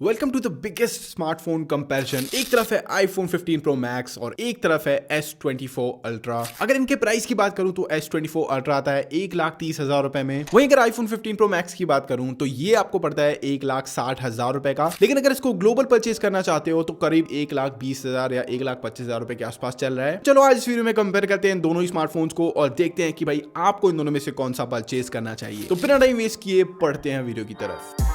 Welcome to the biggest smartphone comparison. एक तरफ है आईफोन 15 प्रो मैक्स और एक तरफ है S24 अल्ट्रा। अगर इनके प्राइस की बात करूं तो S24 अल्ट्रा आता है 1,30,000 रुपए में। वहीं अगर आईफोन 15 प्रो मैक्स की बात करूं तो ये आपको पड़ता है 1,60,000 रुपए का। लेकिन अगर इसको ग्लोबल परचेज करना चाहते हो तो करीब 1,20,000 या 1,25,000 रुपए के आसपास चल रहा है। चलो आज इस वीडियो में कंपेयर करते हैं दोनों ही स्मार्टफोन्स को और देखते हैं कि भाई आपको इन दोनों में से कौन सा परचेज करना चाहिए। तो बिना टाइम वेस्ट किए पढ़ते हैं वीडियो की तरफ।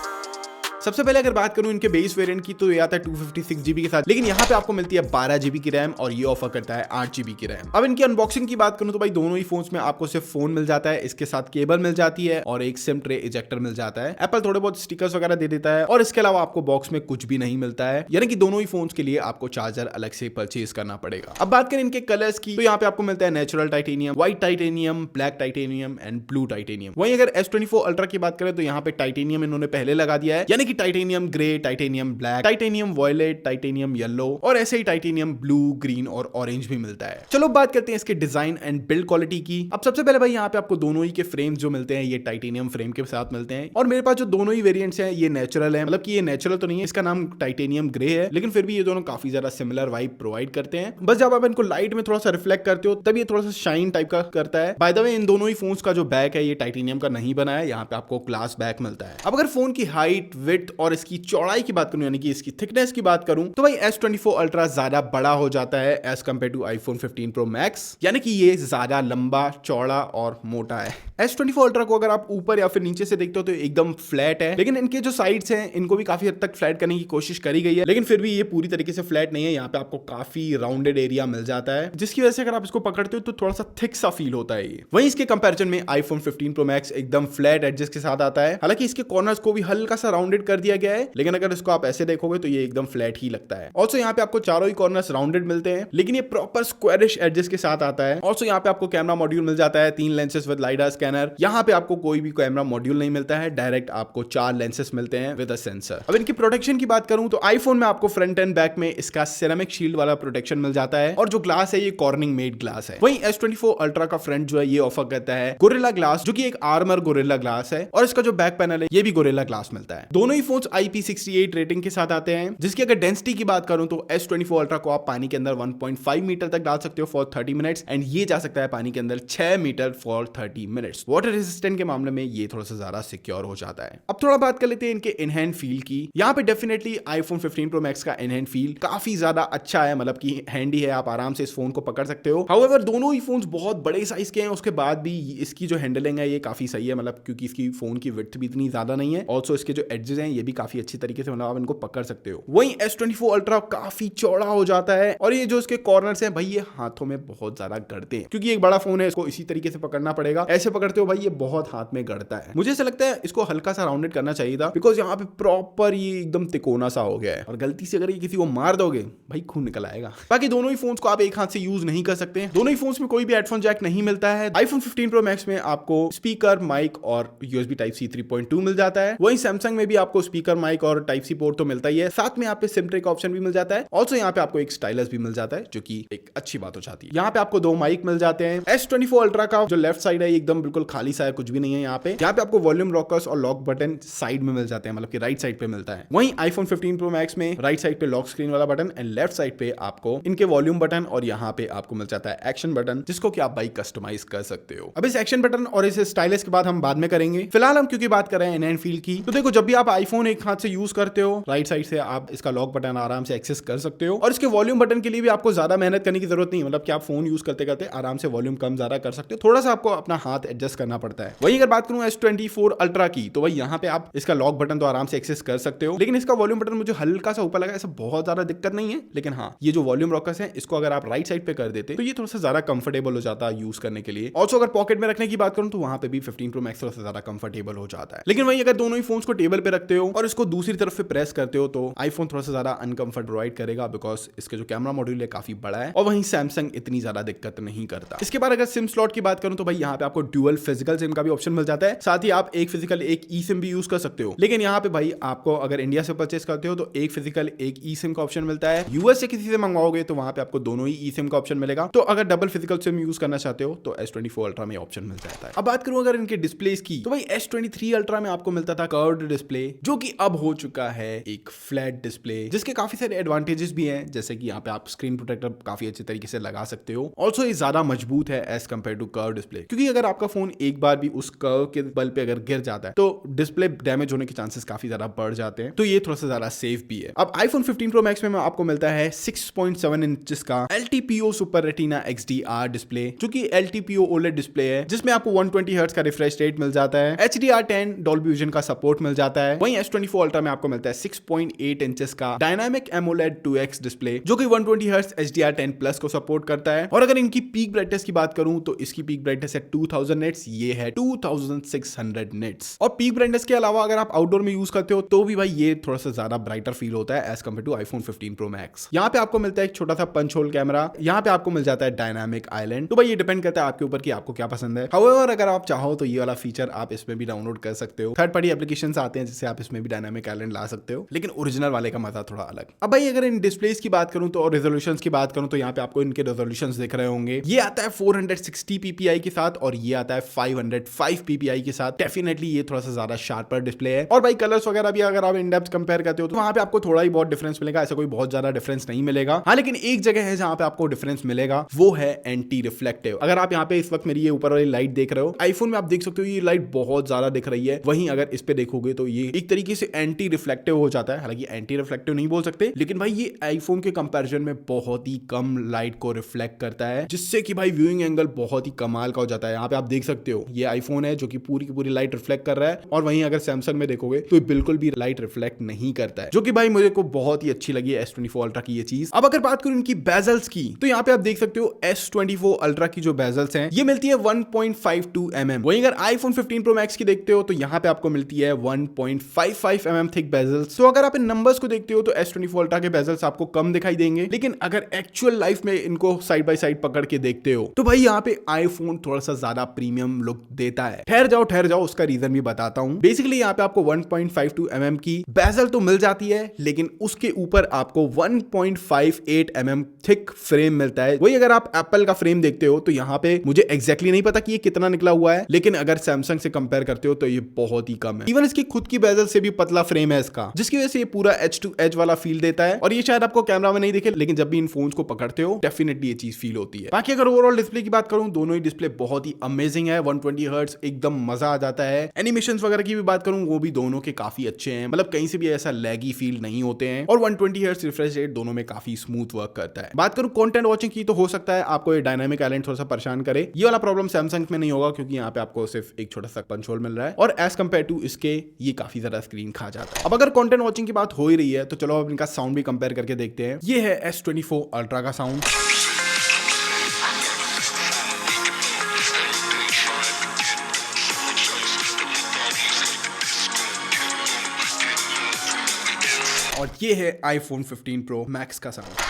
सबसे पहले अगर बात करूं इनके बेस वेरिएंट की तो ये आता है 256 GB के साथ, लेकिन यहाँ पे आपको मिलती है 12 GB की रैम और ये ऑफर करता है 8 GB की रैम। अब इनकी अनबॉक्सिंग की बात करूं तो भाई दोनों ही फोन्स में आपको सिर्फ फोन मिल जाता है, इसके साथ केबल मिल जाती है और एक सिम ट्रे इजेक्टर मिल जाता है। एप्पल थोड़े बहुत स्टिकर्स वगैरह दे देता है और इसके अलावा आपको बॉक्स में कुछ भी नहीं मिलता है, यानी कि दोनों ही फोन्स के लिए आपको चार्जर अलग से परचेज करना पड़ेगा। अब बात करें इनके कलर्स की तो यहाँ पे आपको मिलता है natural titanium, white titanium, black titanium and blue titanium. वहीं अगर S24 अल्ट्रा की बात करें तो यहाँ पे टाइटेनियम इन्होंने पहले लगा दिया है, यानी कि titanium grey, titanium black, titanium violet, titanium yellow और ऐसे ही टाइटेनियम ब्लू, ग्रीन और ऑरेंज भी मिलता है। चलो बात करते हैं इसके डिजाइन एंड बिल्ड क्वालिटी की। अब सबसे पहले भाई यहाँ पे आपको दोनों ही के फ्रेम जो मिलते हैं ये टाइटेनियम फ्रेम के साथ मिलते हैं और मेरे पास जो दोनों ही वेरिएंट्स हैं ये नेचुरल है, मतलब कि ये नेचुरल तो नहीं है, इसका नाम टाइटेनियम ग्रे है, लेकिन फिर भी ये दोनों काफी ज्यादा सिमिलर वाइब प्रोवाइड करते हैं। बस जब आप इनको लाइट में थोड़ा सा रिफ्लेक्ट करते हो तब ये थोड़ा सा शाइन टाइप का करता है। बाय द वे इन दोनों ही फोन्स का जो बैक है ये टाइटेनियम का नहीं बना है, यहाँ पे आपको ग्लास बैक मिलता है। अब अगर फोन की हाइट, विड्थ और इसकी चौड़ाई की बात करूं यानी कि इसकी थिकनेस की बात करूं तो भाई S24 अल्ट्रा ज्यादा बड़ा हो जाता है as compare to iPhone 15 pro max, यानी कि ये ज्यादा लंबा, चौड़ा और मोटा है। S24 अल्ट्रा को अगर आप ऊपर या फिर नीचे से देखते हो तो एकदम फ्लैट है, लेकिन इनके जो साइड्स हैं इनको भी काफी हद तक फ्लैट करने की कोशिश करी गई है, लेकिन फिर भी ये पूरी तरीके से फ्लैट नहीं है। यहाँ पे आपको काफी राउंडेड एरिया मिल जाता है, जिसकी वजह से अगर आप इसको पकड़ते हो तो थोड़ा सा थिक सा फील होता है ये। वहीं इसके कंपैरिजन में आईफोन 15 प्रो मैक्स एकदम फ्लैट एडजस्ट के साथ आता है। हालांकि इसके कॉर्नर्स को भी हल्का सा राउंडेड कर दिया गया है, लेकिन अगर इसको आप ऐसे देखोगे तो ये एकदम फ्लैट ही लगता है। ऑल्सो यहाँ पे आपको चारों ही कॉर्नर्स राउंडेड मिलते हैं, लेकिन ये प्रॉपर स्क्वायरिश एडजस्ट के साथ आता है। ऑल्सो यहाँ पे आपको कैमरा मॉड्यूल मिल जाता है, 3 लेंसेज विद लाइडर स्कैनर। यहाँ पे आपको कोई भी कैमरा मॉड्यूल नहीं मिलता है, डायरेक्ट आपको 4 लेंसेज मिलते हैं विद अ सेंसर। अब इनकी प्रोटेक्शन की बात करूं तो आईफोन में आपको फ्रंट एंड बैक में इसका सिरेमिक शील्ड वाला प्रोटेक्शन मिल जाता है और जो ग्लास है ये कॉर्निंग मेड ग्लास है। वहीं S24 अल्ट्रा का फ्रंट जो है ये ऑफर करता है गोरिल्ला ग्लास, जो कि एक आर्मर गोरिल्ला ग्लास है और इसका जो बैक पैनल है ये भी गोरिल्ला ग्लास मिलता है। दोनों ही फोन्स IP68 रेटिंग के साथ आते हैं, जिसकी अगर डेंसिटी की बात करूं तो S24 अल्ट्रा को आप पानी के अंदर 1.5 मीटर तक डाल सकते हो फॉर 30 मिनट्स एंड ये जा सकता है पानी के अंदर 6 metre for 30 minutes. Water resistant के मामले में ये थोड़ा सा ज्यादा सिक्योर हो जाता है। अब थोड़ा बात कर लेते हैं इनके इनहैंड फील की। यहाँ पे डेफिनेटली आईफोन 15 प्रो मैक्स का इनहैंड फील काफी ज्यादा अच्छा है, मतलब कि हैंडी है, आप आराम से इस फोन को पकड़ सकते हो। हाउएवर दोनों ही फोन्स बहुत बड़े साइज के हैं, उसके बाद भी इसकी जो हैंडलिंग है ये काफी सही है, मतलब क्योंकि इसकी फोन की विड्थ भी इतनी ज्यादा नहीं है। ऑल्सो इसके जो एडजेस हैं ये भी काफी अच्छी तरीके से मतलब आप इनको पकड़ सकते हो। वहीं S24 अल्ट्रा काफी चौड़ा हो जाता है और ये जो इसके कॉर्नर्स हैं भाई ये हाथों में बहुत ज्यादा गड़ते हैं, क्योंकि एक बड़ा फोन है इसको इसी तरीके से पकड़ना पड़ेगा। ऐसे पकड़ते हो भाई ये बहुत हाथ में गड़ता है। मुझे ऐसा लगता है इसको हल्का सा राउंडेड करना चाहिए था, बिकॉज यहाँ पे प्रॉपर ये एकदम तिकोना सा हो गया है और गलती से अगर ये किसी को मार दोगे भाई खून निकल आएगा। बाकी दोनों ही फोन्स को आप एक हाथ से यूज नहीं कर सकते। दोनों ही फोन्स में कोई भी हेडफोन जैक नहीं मिलता है। आईफोन 15 प्रो मैक्स में आपको स्पीकर, माइक और USB Type-C 3.2 मिल जाता है। वहीं सैमसंग में भी आपको स्पीकर, माइक और Type-C पोर्ट तो मिलता ही है, साथ में यहाँ पे सिम ट्रे का ऑप्शन भी मिल जाता है। ऑल्सो यहाँ पे आपको एक स्टाइलस भी मिल जाता है, जो कि एक अच्छी बात हो जाती है। यहाँ पे आपको 2 माइक मिल जाते हैं। S24 अल्ट्रा का जो लेफ्ट साइड है ये एकदम बिल्कुल खाली सा है, कुछ भी नहीं है। यहाँ पे आपको वॉल्यूम लॉकर्स और लॉक बटन साइड में मिल जाते हैं, मतलब कि राइट साइड पे मिलता है। वहीं आईफोन 15 प्रो मैक्स में राइट साइड पे लॉक स्क्रीन वाला बटन एंड लेफ्ट साइड पे आपको इनके वॉल्यूम बटन और यहाँ पे आपको मिल जाता है एक्शन बटन, जिसको कि आप भाई कस्टमाइज कर सकते हो। अब इस एक्शन बटन और इस स्टाइलस के बाद हम बाद में करेंगे। फिलहाल हम क्योंकि बात कर रहे हैं इनहैंड फील की, तो देखो जब भी आप आईफोन एक हाथ से यूज करते हो राइट साइड से आप इसका लॉक बटन आराम से एक्सेस कर सकते हो और इसके वॉल्यूम बटन के लिए भी आपको ज्यादा मेहनत करने की जरूरत नहीं, मतलब कि आप फोन यूज करते करते आराम से वॉल्यूम कम ज्यादा कर सकते हो। थोड़ा सा आपको अपना हाथ एडजस्ट करना पड़ता है। वहीं अगर बात करूं S24 अल्ट्रा की तो भाई यहाँ पे आप इसका लॉक बटन तो आराम से एक्सेस कर सकते हो, लेकिन इसका वॉल्यूम बटन मुझे हल्का सा ऊपर लगा, ऐसा बहुत ज्यादा दिक्कत नहीं है। लेकिन हाँ, ये जो वॉल्यूम रॉकर्स है इसको अगर आप राइट साइड पे कर देते तो ये थोड़ा सा ज्यादा कंफर्टेबल हो जाता है यूज करने के लिए। ऑल्सो अगर पॉकेट में रखने की बात करूं तो वहां पे भी 15 प्रो मैक्स थोड़ा सा ज्यादा कंफर्टेबल हो जाता है। लेकिन वहीं अगर दोनों ही फोन्स को टेबल पे रखते हो और इसको दूसरी तरफ से प्रेस करते हो तो आईफोन थोड़ा सा ज्यादा अनकंफर्ट प्रोवाइड करेगा, बिकॉज इसके जो कैमरा मॉड्यूल है काफी बड़ा है और वहीं सैमसंग इतनी ज्यादा दिक्कत नहीं करता। इसके बाद अगर सिम स्लॉट की बात करूं तो भाई यहाँ पे आपको ड्यूअल फिजिकल सिम का भी ऑप्शन मिल जाता है, साथ ही आप एक फिजिकल एक ई सिम भी यूज कर सकते हो। लेकिन यहाँ पे भाई आपको अगर इंडिया से परचेस करते हो तो एक फिजिकल एक ई सिम का ऑप्शन मिलता है। यूएस से किसी से मंगवाओगे तो वहां पे आपको दोनों ही ई सिम का ऑप्शन मिलेगा। तो अगर डबल फिजिकल सिम यूज करना चाहते हो तो S24 अल्ट्रा में ऑप्शन मिल जाता है। अब बात करूं अगर इनके डिस्प्लेस की तो भाई S23 अल्ट्रा में आपको मिलता था कर्व्ड डिस्प्ले, जो कि अब हो चुका है एक फ्लैट डिस्प्ले, जिसके काफी सारे एडवांटेजेस भी हैं, जैसे कि यहाँ पे आप स्क्रीन प्रोटेक्टर काफी अच्छे तरीके से लगा सकते हो। ऑल्सो ये ज्यादा मजबूत है as compare to curve display, क्योंकि अगर आपका फोन एक बार भी उस कर्व के बल पे अगर गिर जाता है तो डिस्प्ले डैमेज होने के चांसेस काफी ज्यादा बढ़ जाते हैं, तो ये थोड़ा सा ज्यादा सेफ भी है। अब आईफोन 15 प्रो मैक्स में आपको मिलता है 6.7 इंचेस का LTPO super retina XDR display, जो कि LTPO OLED डिस्प्ले है, जिसमें आपको 120 हर्ट्ज का रिफ्रेश रेट मिल जाता है, HDR10 डॉल्बी विजन का सपोर्ट मिल जाता है। वहीं S24 अल्ट्रा में आपको मिलता है 6.8 इंचेस का डायनामिक AMOLED 2X डिस्प्ले, जो कि 120 हर्ट्ज HDR10 प्लस को सपोर्ट करता है। और अगर इनकी पीक ब्राइटनेस की बात करूं तो इसकी पीक ब्राइटनेस है 2000 निट्स, ये है 2600 निट्स। और पीक ब्राइटनेस के अलावा अगर आप आउटडोर में यूज करते हो तो भी भाई ये थोड़ा सा ज्यादा ब्राइटर फील होता है as compare to iPhone 15 pro max. यहाँ पे आपको मिलता है एक छोटा सा पंच होल कैमरा, यहाँ पे आपको मिल जाता है डायनामिक आइलैंड। तो भाई ये डिपेंड करता है आपके ऊपर कि आपको क्या पसंद है। हाउएवर अगर आप चाहो तो ये वाला फीचर आप इसमें भी डाउनलोड कर सकते हो। थर्ड पार्टी एप्लीकेशंस आते हैं जिससे आप इसमें भी डायनामिक आइलैंड ला सकते हो, लेकिन ओरिजिनल वाले का मजा थोड़ा अलग। अब भाई अगर इन डिस्प्लेस की बात करूं तो और रेजोल्यूशंस की बात करूं तो यहाँ पे आपको इनके रेजोल्यूशंस दिख रहे होंगे। ये आता है 460 ppi के साथ और ये आता है 505 ppi के साथ। डेफिनेटली ये थोड़ा सा ज्यादा शार्पर डिस्प्ले है। और भाई कलर्स वगैरह भी अगर आप इन डेप्थ कंपेयर करते हो तो वहां पे आपको थोड़ा ही बहुत डिफरेंस मिलेगा, ऐसा कोई बहुत ज्यादा डिफरेंस नहीं मिलेगा। हाँ, लेकिन एक जगह है जहां पे आपको डिफरेंस मिलेगा, वो है एंटी रिफ्लेक्टिव। अगर आप यहाँ पे इस वक्त मेरी ये ऊपर वाली लाइट देख रहे हो, आईफोन में आप देख सकते हो ये लाइट बहुत ज्यादा दिख रही है, वहीं अगर इस पे देखोगे तो ये एक तरीके से एंटी रिफ्लेक्टिव हो जाता है। हालांकि एंटी रिफ्लेक्टिव नहीं बोल सकते, लेकिन भाई ये आईफोन के कंपैरिजन में बहुत ही कम लाइट को रिफ्लेक्ट करता है, जिससे कि भाई व्यूइंग एंगल बहुत ही कमाल का हो जाता है। यहाँ पे आप देख सकते हो ये आईफोन है जो कि पूरी की पूरी लाइट रिफ्लेक्ट कर रहा है, और वहीं अगर सैमसंग में देखोगे तो बिल्कुल भी लाइट रिफ्लेक्ट नहीं करता है, जो कि भाई मुझे को बहुत ही अच्छी लगी S24 अल्ट्रा की ये चीज। अब अगर बात करूं इनकी बेजल्स की तो यहाँ पे आप देख सकते हो S24 अल्ट्रा की जो बेजल्स हैं ये मिलती है 1.52 mm। वहीं अगर आईफोन 15 प्रो मैक्स की देखते हो तो यहाँ पे आपको मिलती है 1.55 mm थिक बेजल्स। तो अगर आप इन नंबर्स को देखते हो तो S24 अल्ट्रा के बेजल्स आपको कम दिखाई देंगे, लेकिन अगर एक्चुअल लाइफ में इनको साइड बाय साइड पकड़ के देखते हो तो भाई यहाँ पे आईफोन थोड़ा सा ज्यादा प्रीमियम लुक देता है। ठहर जाओ उसका रीजन भी बताता हूँ। बेसिकली यहाँ पे आपको 1.52 mm की बेजल तो मिल जाती है, लेकिन उसके ऊपर आपको 1.58 mm थिक फ्रेम मिलता है। वही अगर आप एप्पल का फ्रेम देखते हो तो यहाँ पे मुझे एग्जैक्टली नहीं पता कि ये कितना निकला हुआ है, लेकिन अगर सैमसंग से कंपेयर करते हो तो ये बहुत ही कम है। इवन इसकी खुद की बेजल से भी पतला फ्रेम है इसका, जिसकी वजह से ये पूरा एज टू एज वाला फील देता है। और ये शायद आपको कैमरा में नहीं दिखे, लेकिन जब भी इन फोन्स को पकड़ते हो डेफिनेटली ये चीज फील होती है। बाकी अगर ओवरऑल डिस्प्ले की बात करूं, दोनों ही डिस्प्ले बहुत ही अमेजिंग है। 120 हर्ट्ज एकदम मजा आ जाता है। एनिमेशंस वगैरह की भी बात करूं, वो भी दोनों के काफी अच्छे हैं, मतलब कहीं से भी ऐसा लैगी फील नहीं होते हैं। और 120 हर्ट्ज रिफ्रेश रेट दोनों में काफी स्मूथ वर्क करता है। बात करूं कंटेंट वॉचिंग की तो हो सकता है आपको ये डायनामिक आइलैंड थोड़ा सा परेशान करे। ये वाला प्रॉब्लम सैमसंग में नहीं होगा, क्योंकि यहाँ पे आपको सिर्फ एक छोटा सा पंच होल मिल रहा है, और एज कंपेयर टू इसके ये काफी ज्यादा स्क्रीन खा जाता है। अब अगर कंटेंट वॉचिंग की बात हो ही रही है तो चलो अब इनका साउंड भी कंपेयर करके देखते हैं। ये है S24 अल्ट्रा का साउंड। और ये है आईफोन 15 प्रो मैक्स का साउंड।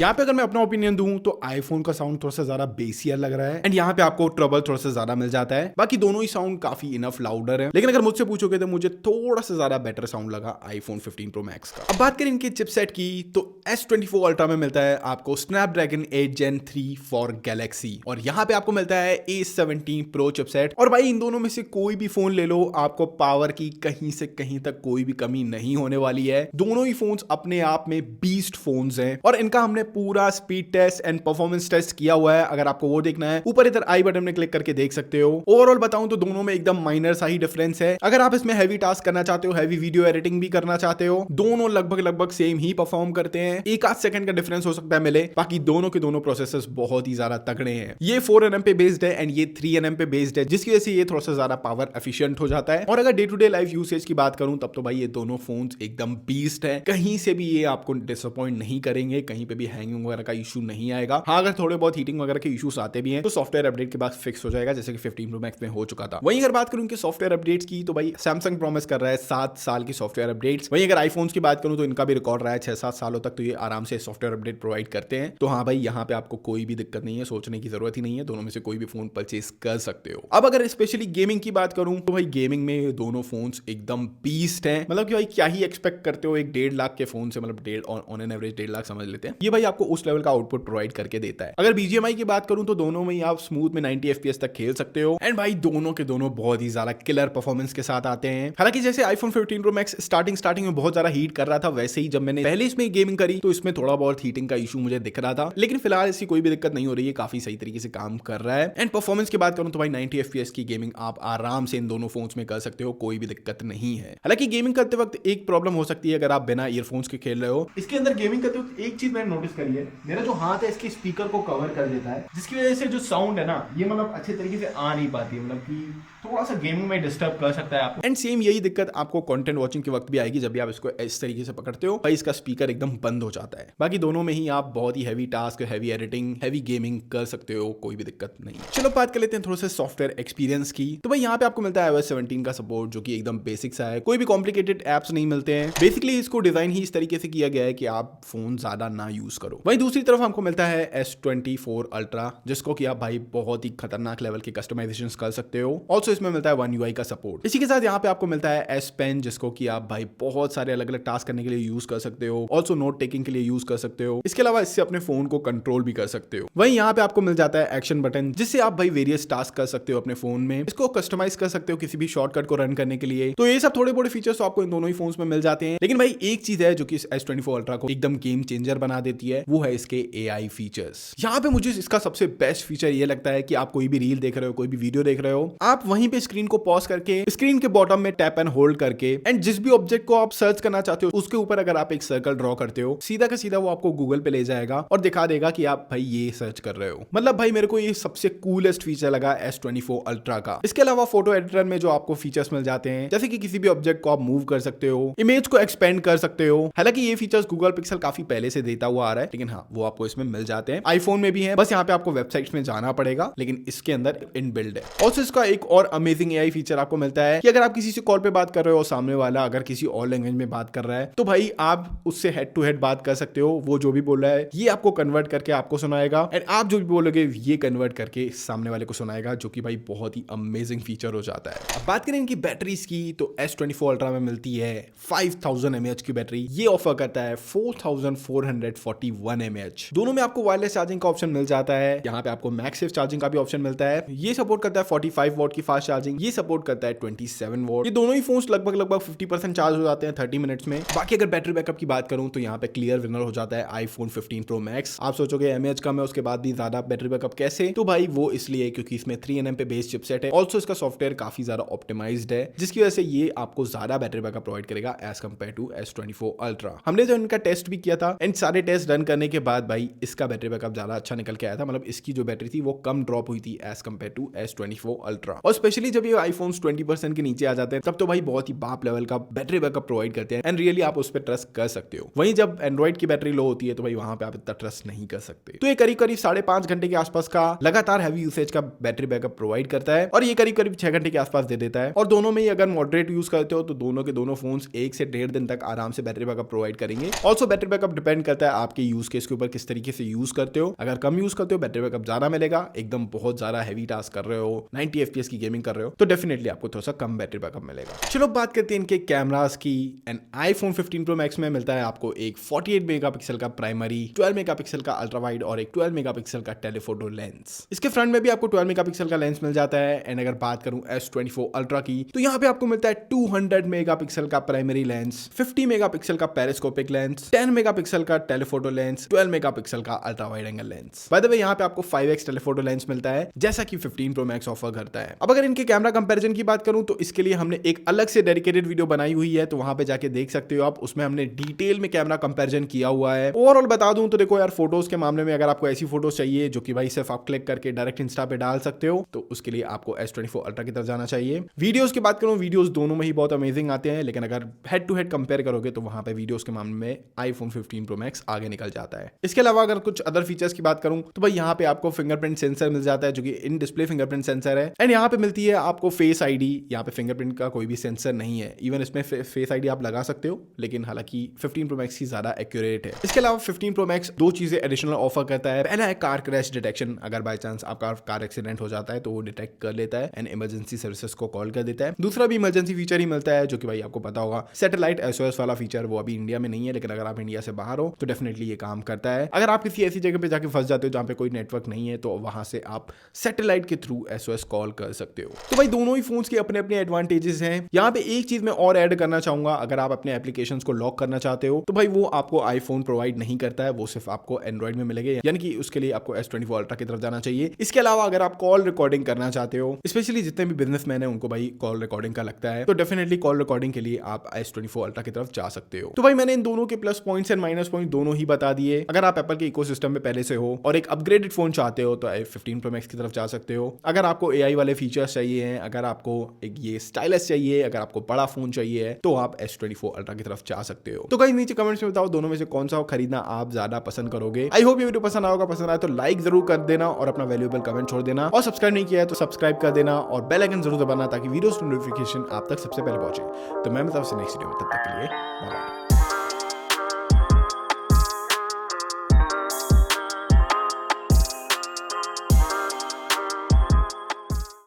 यहाँ पे अगर मैं अपना ओपिनियन दूं तो आईफोन का साउंड थोड़ा सा ज्यादा बेसियर लग रहा है, एंड यहाँ पे आपको ट्रबल थोड़ा सा ज्यादा मिल जाता है। बाकी दोनों ही साउंड काफी इनफ लाउडर है, लेकिन अगर मुझसे पूछोगे तो मुझे थोड़ा सा ज्यादा बेटर साउंड लगा आईफोन 15 प्रो मैक्स का। अब बात करें इनके चिपसेट की तो S24 अल्ट्रा में मिलता है आपको स्नैपड्रैगन 8 Gen 3 फॉर गैलेक्सी, और यहाँ पे आपको मिलता है A17 प्रो चिपसेट। और भाई इन दोनों में से कोई भी फोन ले लो, आपको पावर की कहीं से कहीं तक कोई भी कमी नहीं होने वाली है। दोनों ही फोन्स अपने आप में बीस्ट फोन्स हैं, और इनका हमने पूरा speed test and performance test किया हुआ है। अगर आपको वो देखना है, ऊपर इधर आई बटन में क्लिक करके देख सकते हो। ओवरऑल बताऊं तो दोनों में एकदम माइनर सा ही डिफरेंस है। अगर आप इसमें हैवी टास्क करना चाहते हो, हैवी वीडियो एडिटिंग भी करना चाहते हो, दोनों लगभग सेम ही परफॉर्म करते हैं। एक आध सेकंड का डिफरेंस हो सकता है मिले, बाकी दोनों के दोनों प्रोसेसर्स बहुत ही ज्यादा तगड़े हैं। ये 4nm पे बेस्ड है एंड ये 3nm पे बेस्ड है, जिसकी वजह से ये थोड़ा सा ज्यादा पावर एफिशिएंट हो जाता है। और अगर day to day life usage की बात करूं तब तो भाई ये दोनों फोन्स एकदम बीस्ट है, कहीं से भी ये आपको डिसअपॉइंट नहीं करेंगे, कहीं पे भी हैंगिंग वगैरह का इशू नहीं आएगा। हाँ, अगर थोड़े बहुत हीटिंग वगैरह के इशूज आते भी हैं तो सॉफ्टवेयर अपडेट के बाद फिक्स हो जाएगा, जैसे कि 15 प्रो मैक्स में हो चुका था। वहीं अगर बात करूं कि सॉफ्टवेयर अपडेट्स की, तो भाई सैमसंग प्रॉमिस कर रहा है 7 साल की सॉफ्टवेयर अपडेट्स। वहीं अगर आईफोन्स की बात करूं तो इनका भी रिकॉर्ड रहा है 6-7 सालों तक, तो ये आराम से सॉफ्टवेयर अपडेट प्रोवाइड करते हैं। तो हाँ भाई, यहाँ पे आपको कोई भी दिक्कत नहीं है, सोचने की जरूरत ही नहीं है, दोनों में से कोई भी फोन परचेज कर सकते हो। अब अगर स्पेशली गेमिंग की बात करूं तो भाई गेमिंग में दोनों फोन्स एकदम बीस्ट हैं। मतलब कि भाई क्या ही एक्सपेक्ट करते हो एक 1.5 लाख के फोन से, मतलब ऑन एन एवरेज 1.5 लाख समझ लेते हैं। ये भाई आपको उस लेवल का आउटपुट प्रोवाइड करके देता है। अगर बीजीएमआई की बात करूं तो दोनों में ही आप स्मूथ में 90 एफपीएस तक खेल सकते हो। एंड भाई दोनों के दोनों बहुत ही ज्यादा किलर परफॉर्मेंस के साथ आते हैं। हालांकि जैसे आईफोन 15 प्रो मैक्स स्टार्टिंग में बहुत ज्यादा हीट कर रहा था, वैसे ही जब मैंने पहले इसमें गेमिंग करी तो इसमें थोड़ा बहुत हीटिंग का इशू मुझे दिख रहा था, लेकिन फिलहाल इसकी कोई भी दिक्कत नहीं हो रही है, काफी सही तरीके से काम कर रहा है। एंड परफॉर्मेंस की बात करूं तो भाई 90 एफपीएस की गेमिंग आप आराम से इन दोनों फोन्स में कर सकते हो, कोई भी दिक्कत नहीं है। हालांकि गेमिंग करते वक्त एक प्रॉब्लम हो सकती है अगर आप बिना ईयरफोन्स के खेल रहे हो। इसके अंदर गेमिंग करते वक्त एक चीज मैंने नोटिस करी है, मेरा जो हाथ है इसके स्पीकर को कवर कर देता है, जिसकी वजह से जो साउंड है ना, ये मतलब अच्छे तरीके से आ नहीं पाती है, मतलब कि थोड़ा सा गेमिंग में डिस्टर्ब कर सकता है आपको। एंड सेम यही दिक्कत आपको कंटेंट वॉचिंग के वक्त भी आएगी, जब भी आप इसको इस तरीके से पकड़ते हो भाई इसका स्पीकर एकदम बंद हो जाता है। बाकी दोनों में ही आप बहुत ही heavy task, heavy editing, heavy gaming कर सकते हो, कोई भी दिक्कत नहीं। चलो बात कर लेते हैं थोड़ा सा सॉफ्टवेयर एक्सपीरियंस की। तो भाई यहाँ पे आपको मिलता है iOS 17 का सपोर्ट, जो कि एकदम बेसिक सा है, कोई भी कॉम्प्लिकेटेड एप्स नहीं मिलते हैं। बेसिकली इसको डिजाइन ही इस तरीके से किया गया है कि आप फोन ज्यादा ना यूज करो। वहीं दूसरी तरफ हमको मिलता है S24 Ultra, जिसको कि आप भाई बहुत ही खतरनाक लेवल के कस्टमाइजेशन कर सकते हो। ऑल्सो इसमें मिलता है One UI का सपोर्ट। इसी के साथ यहाँ पे आपको मिलता है S Pen, जिसको कि आप भाई बहुत सारे अलग अलग टास्क करने के लिए यूज कर सकते हो, ऑल्सो नोट टेकिंग के लिए यूज कर सकते हो। इसके अलावा इससे अपने फोन को कंट्रोल भी कर सकते हो। वहीं यहाँ पे आपको मिल जाता है एक्शन बटन, जिससे आप भाई वेरियस टास्क कर सकते हो अपने फोन में, इसको कस्टमाइज कर सकते हो किसी भी शॉर्टकट को रन करने के लिए। तो ये सब थोड़े बड़े फीचर्स तो आपको इन दोनों ही फोन्स में मिल जाते हैं। लेकिन भाई एक चीज है जो कि इस S24 Ultra को एकदम गेम चेंजर बना देती है, वो है इसके AI फीचर्स। यहाँ पे मुझे इसका सबसे बेस्ट फीचर ये लगता है कि आप कोई भी रील देख रहे हो, कोई भी वीडियो देख रहे हो, आप वहीं पे स्क्रीन को पॉज करके स्क्रीन के बॉटम में टैप एंड होल्ड करके एंड जिस भी ऑब्जेक्ट को आप सर्च करना चाहते हो उसके ऊपर अगर आप एक सर्कल ड्रॉ करते हो, सीधा का सीधा वो आपको गूगल पे ले जाएगा और दिखा देगा कि आप भाई ये सर्च कर रहे हो। मतलब भाई मेरे को ये सबसे कूलेस्ट फीचर लगा S24 Ultra का। इसके अलावा फोटो एडिटर में जो आपको फीचर्स मिल जाते हैं, जैसे कि किसी भी ऑब्जेक्ट को आप मूव कर सकते हो, इमेज को एक्सपेंड कर सकते हो। हालांकि ये फीचर्स गूगल पिक्सल काफी पहले से देता हुआ आ रहा है, लेकिन हाँ वो आपको इसमें मिल जाते हैं। आईफोन में भी है, बस यहाँ पे आपको वेबसाइट्स में जाना पड़ेगा, लेकिन इसके अंदर इनबिल्ड है। ऑल्सो इसका एक और अमेजिंग AI फीचर आपको मिलता है कि अगर आप किसी से कॉल पे बात कर रहे हो, सामने वाला अगर किसी और लैंग्वेज में बात कर रहा है, तो भाई आप उससे हेड टू हेड बात कर सकते हो। वो जो भी बोल रहा है ये आपको कन्वर्ट करके आपको सुनाएगा, एंड आप जो भी बोलोगे ये कन्वर्ट करके सामने वाले को सुनाएगा, जो कि भाई बहुत ही अमेजिंग फीचर हो जाता है। अब बात करें इनकी बैटरीज की, तो S24 Ultra में मिलती है 5000 mAh की बैटरी। ये ऑफर करता है 4441 mAh। दोनों में आपको वायरलेस चार्जिंग का ऑप्शन मिल जाता है। यहाँ पे आपको मैक्सिफ चार्जिंग का भी ऑप्शन मिलता है। ये सपोर्ट करता है 45 वॉट की फास्ट चार्जिंग, ये सपोर्ट करता है 27 वॉट। ये दोनों ही फोन्स लगभग 50% चार्ज हो जाते हैं 30 मिनट्स में। बाकी अगर बैटरी बैकअप की बात करूं तो यहाँ पे क्लियर विनर हो जाता है आईफोन 15 प्रो मैक्स। आप सोचोगे mAh कम है उसके बाद भी ज्यादा बैटरी बैकअप कैसे, तो भाई वो इसलिए क्योंकि इसमें 3nm पे बेस चिपसेट है। ऑल्सो इसका सॉफ्टवेयर काफी ज्यादा ऑप्टिमाइज्ड है, जिसकी वजह से ये आपको ज्यादा बैटरी बैकअप प्रोवाइड करेगा as compare to S24 Ultra। हमने जो इनका टेस्ट भी किया था एंड सारे टेस्ट रन करने के बाद भाई इसका बैटरी बैकअप ज्यादा अच्छा निकल के आया था। मतलब इसकी जो बैटरी थी वो कम ड्रॉप हुई थी as compare to S24 Ultra। और स्पेशली जब ये आईफोन्स 20% के नीचे आ जाते हैं तब तो भाई बहुत ही बाप लेवल का बैटरी बैकअप प्रोवाइड करते हैं, एंड रियली आप उस पर ट्रस्ट कर सकते हो। वहीं जब एंड्रॉइड की बैटरी लो होती है तो भाई वहां पे आप इतना ट्रस्ट नहीं कर सकते। तो ये करीब 5.5 घंटे के आसपास का लगातार हैवी यूसेज का बैटरी बैकअप प्रोवाइड करता है, और ये करीब 6 घंटे के आसपास दे देता है। और दोनों में ही अगर मॉडरेट यूज करते हो तो दोनों के दोनों फोन्स 1 से 1.5 दिन तक आराम से बैटरी बैकअप प्रोवाइड करेंगे। ऑल्सो बैटरी बैकअप डिपेंड करता है आपके यूज केस के ऊपर, किस तरीके से यूज करते हो। अगर कम यूज करते हो बैटरी बैकअप ज्यादा मिलेगा, एकदम बहुत ज्यादा हैवी टास्क कर रहे हो, 90 FPS की गेमिंग कर रहे हो, तो डेफिनेटली आपको थोड़ा सा कम बैटरी बैकअप मिलेगा। चलो बात करते हैं इनके कैमरास की। एंड आईफोन 15 प्रो मैक्स में मिलता है आपको एक 48 मेगापिक्सल का प्राइमरी, 12 मेगापिक्सल का अल्ट्रा वाइड और एक 12 मेगापिक्सल का टेलीफोटो लेंस। इसके फ्रंट में भी आपको 12 मेगापिक्सल का लेंस मिल जाता है। एंड अगर बात करूं S24 Ultra की, तो यहाँ पे आपको मिलता है 200 मेगापिक्सल का प्राइमरी लेंस, 50 मेगापिक्सल का पेरिस्कोपिक लेंस, 10 मेगापिक्सल का टेलीफोटो लेंस, 12 मेगापिक्सल का ultra wide angle lens. By the way यहाँ पे आपको 5x टेलीफोटो लेंस मिलता है, जैसा कि 15 प्रो मैक्स ऑफर करता है। अब अगर इनके कैमरा कंपैरिजन की बात करूं तो इसके लिए हमने एक अलग से डेडिकेटेड वीडियो बनाई हुई है, तो वहां पे जाके देख सकते हो आप। उसमें हमने डिटेल में कैमरा कंपैरिजन किया हुआ है। ओवरऑल बता दूं तो देखो यार, फोटोज के मामले में अगर आपको ऐसी फोटोज चाहिए जो कि भाई सिर्फ आप क्लिक करके डायरेक्ट इंस्टा पे डाल सकते हो, तो उसके लिए आपको S24 Ultra की तरफ जाना चाहिए। वीडियोस की बात करूं, वीडियोस दोनों में ही बहुत अमेजिंग आते हैं, लेकिन अगर हेड टू हेड कंपेयर करोगे तो वहां पे वीडियोस के मामले में आईफोन 15 प्रो मैक्स आगे निकल निकल जाता है। इसके अलावा अगर कुछ अदर फीचर्स की बात करूं तो भाई यहाँ पे आपको फिंगरप्रिंट सेंसर मिल जाता है जो कि इन डिस्प्ले फिंगरप्रिंट सेंसर है। एंड यहाँ पे मिलती है आपको फेस आईडी। यहाँ पे फिंगरप्रिंट का कोई भी सेंसर नहीं है, इवन इसमें फेस आईडी आप लगा सकते हो, लेकिन हालांकि 15 प्रो मैक्स की ज्यादा एक्यूरेट है। इसके अलावा 15 प्रो मैक्स दो चीजें एडिशनल ऑफर करता है। पहला है कार क्रैश डिटेक्शन। अगर बाय चांस आपका कार एक्सीडेंट हो जाता है तो वो डिटेक्ट कर लेता है एंड इमरजेंसी सर्विसेज को कॉल कर देता है। दूसरा भी इमरजेंसी फीचर ही मिलता है जो कि भाई आपको पता होगा, सैटेलाइट SOS वाला फीचर। वो अभी इंडिया में नहीं है, लेकिन अगर आप इंडिया से बाहर हो तो डेफिनेटली ये काम करता है। अगर आप किसी ऐसी जगह पे जाके फंस जाते हो जहां पे कोई नेटवर्क नहीं है तो वहां से आप सैटेलाइट के थ्रू SOS कॉल कर सकते हो। तो भाई दोनों ही फोन्स के अपने अपने एडवांटेजेस हैं। यहाँ पे एक चीज मैं और ऐड करना चाहूंगा, अगर आप अपने एप्लीकेशंस को लॉक करना चाहते हो तो भाई वो आपको आईफोन प्रोवाइड नहीं करता है, वो सिर्फ आपको एंड्रॉइड में मिलेगा, यानी कि उसके लिए आपको S24 अल्ट्रा की तरफ जाना चाहिए। इसके अलावा अगर आप कॉल रिकॉर्डिंग करना चाहते हो, स्पेशली जितने भी बिजनेसमैन है उनको भाई कॉल रिकॉर्डिंग का लगता है, तो डेफिनेटली कॉल रिकॉर्डिंग के लिए आप S24 अल्ट्रा की तरफ जा सकते हो। तो भाई मैंने इन दोनों के plus points and minus point दोनों ही बता दिए। अगर आप एप्पल के इकोसिस्टम में पहले से हो और एक अपग्रेडेड फोन चाहते हो तो 15 प्रो मैक्स की तरफ जा सकते हो। अगर आपको AI वाले फीचर्स चाहिए हैं, अगर आपको एक ये स्टाइलस चाहिए, अगर आपको बड़ा फोन चाहिए है तो आप S24 अल्ट्रा की तरफ जा सकते हो। तो गाइस नीचे कमेंट्स में बताओ दोनों में से कौन सा खरीदना आप ज्यादा पसंद करोगे। आई होप ये वीडियो पसंद आएगा, पसंद आए तो लाइक जरूर कर देना और अपना वैल्यूएबल कमेंट छोड़ देना, और सब्सक्राइब नहीं किया है तो सब्सक्राइब कर देना और बेल आइकन जरूर दबाना ताकि वीडियोस की नोटिफिकेशन आप तक सबसे पहले पहुंचे। तो मैं मतलब नेक्स्ट वीडियो में, तब तक के लिए बाय बाय।